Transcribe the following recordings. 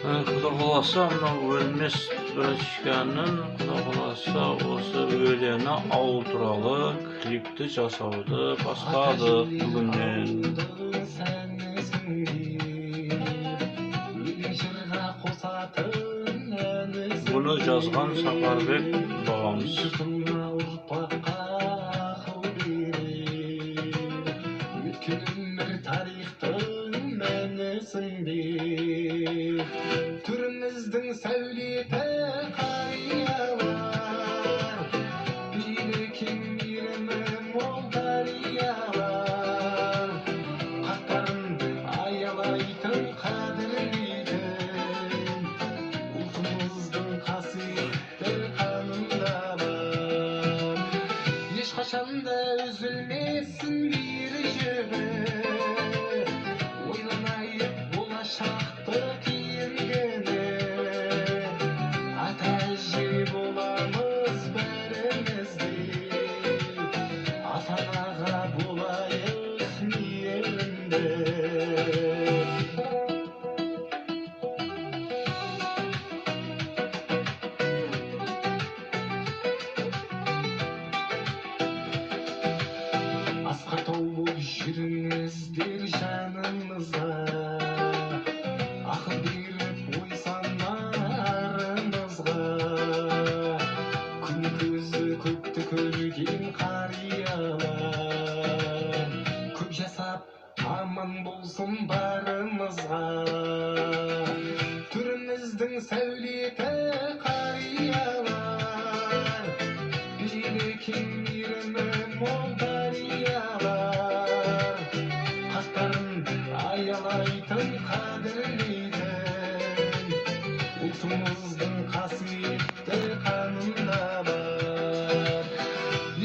Xudo xolasa mына өлмес братишканын Xudo xolasa осы өлені ауыл туралы клипті жасауды бастадық бүгіннен. Bunu жазған Сапарбек бабамыз. Türümüzдің сәулеті қариялар, билеген мейірімі мол дариялар, хаттарыңды аялайтын, қадірлейтін, ұлтымыздың қасиетті қанында бар. Ешқашанда үзілмесін бір жібі, ойланайық болашақты кейінгені, ата-әже боламыз бәрімізде, ата-анаға болайық мейірімді. Асқа толы жүріңіздер жаныңызға, ақыл беріп ой санарыңызға. Күн көзі көпті көрген қариялар, көп жасап аман болсын барымызға. Түріміздің сәулеті қариялар, билеген мейірімі мол дариялар, хаттарын аялайтын, қадірлейтін, ұлтымыздың қасиетті қанында бар.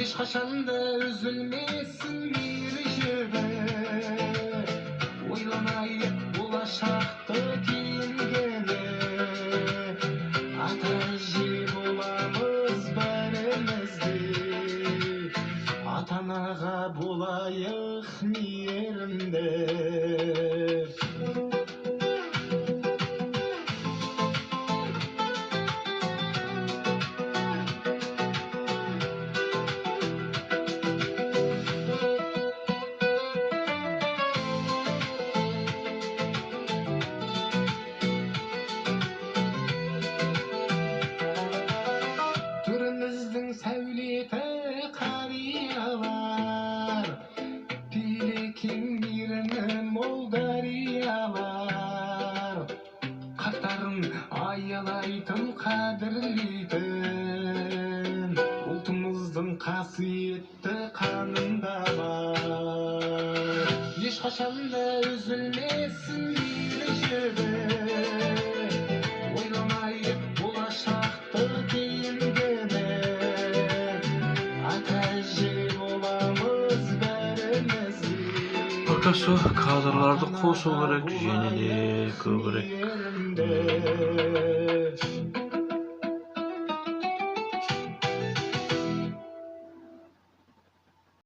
Ешқашанда үзілмесін бір жібі, ойланайық болашақты кейінгені, ата-әже боламыз бәрімізде, ата-анаға болайық мейірімді. Түріміздің сәулеті қариялар, билеген мейірімі мол дариялар, хаттарын аялайтын, қадірлейтін, ұлтымыздың қасиетті қанында бар. Ешқашанда үзілмесін бір жібі, ойламайық болашақты кейінгені, ата-әже боламыз бәрімізде. Пока сол кадрларды қосу керек, және де көбірек. Мейірімді.